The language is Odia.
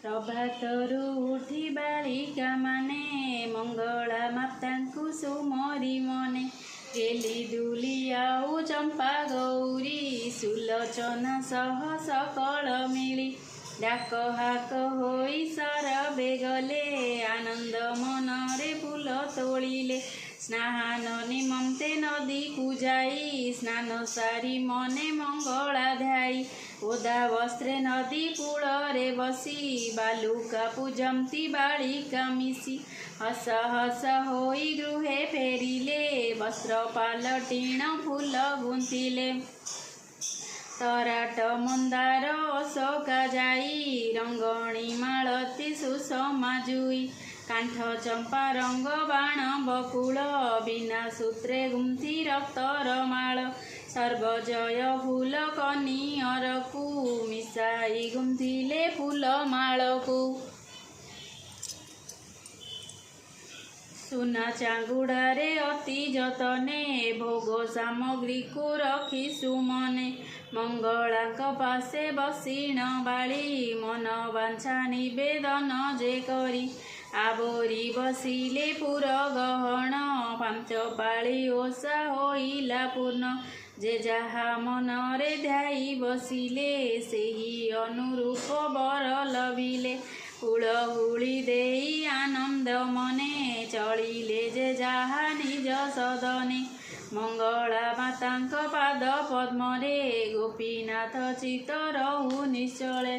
ପ୍ରଭାତରୁ ଉଠି ବାଳିକା ମାନେ ମଙ୍ଗଳା ମାତାଙ୍କୁ ସୁମରି ମନେ। ଗେଲି ଦୁଲି ଆଉ ଚମ୍ପା ଗୌରୀ ସୁଲୋଚନା ସହ ସକଳ ମିଳି। ଡାକ ହାକ ହୋଇ ସରବେ ଗଲେ ଆନନ୍ଦ ମନରେ ଫୁଲ ତୋଳିଲେ। ସ୍ନାନ ନିମନ୍ତେ ନଦୀକୁ ଯାଇ ସ୍ନାନ ସାରି ମନେ ମଙ୍ଗଳା ଧ୍ୟାଇ। ଓଦା ବସ୍ତ୍ରେ ନଦୀ କୂଳରେ ବସି ବାଲୁକା ପୂଜନ୍ତି ବାଳିକା ମିଶି। ହସ ହସ ହୋଇ ଗୃହେ ଫେରିଲେ ବସ୍ତ୍ର ପାଲଟିଣ ଫୁଲ ଗୁନ୍ଥିଲେ। ତରାଟ ମନ୍ଦାର ଅଶୋକା ଯାଇ ରଙ୍ଗଣୀ ମାଳତୀ ସୁଷମା ଜୁଇ। କାଣ୍ଠ ଚମ୍ପା ରଙ୍ଗ ବାଣ ବକୁଳ ବିନା ସୂତ୍ରେ ଗୁନ୍ଥି ରକ୍ତର ମାଳ। ସର୍ବଜୟ ଫୁଲ କନିଅରକୁ ମିଶାଇ ଗୁନ୍ଥିଲେ ଫୁଲ ମାଳକୁ। ସୁନା ଚାଙ୍ଗୁଡ଼ାରେ ଅତି ଯତନେ ଭୋଗ ସାମଗ୍ରୀକୁ ରଖି ସୁମନେ। ମଙ୍ଗଳାଙ୍କ ପାଶେ ବସିଣ ବାଳି ମନ ବାଞ୍ଛା ନିବେଦନ ଯେ କରି। ଆବୋରି ବସିଲେ ପୁର ଗହଣ ପାଞ୍ଚ ପାଳି ଓଷା ହୋଇଲା ପୂର୍ଣ୍ଣ। ଯେ ଯାହା ମନରେ ଧ୍ୟାଇ ବସିଲେ ସେହି ଅନୁରୂପ ବର ଲଭିଲେ। ହୁଳହୁଳି ଦେଇ ଆନନ୍ଦ ମନେ ଚଳିଲେ ଯେ ଯାହା ନିଜ ସଦନେ। ମଙ୍ଗଳା ମାତାଙ୍କ ପାଦ ପଦ୍ମରେ ଗୋପୀନାଥ ଚିତ୍ତ ରହୁ ନିଶ୍ଚଳେ।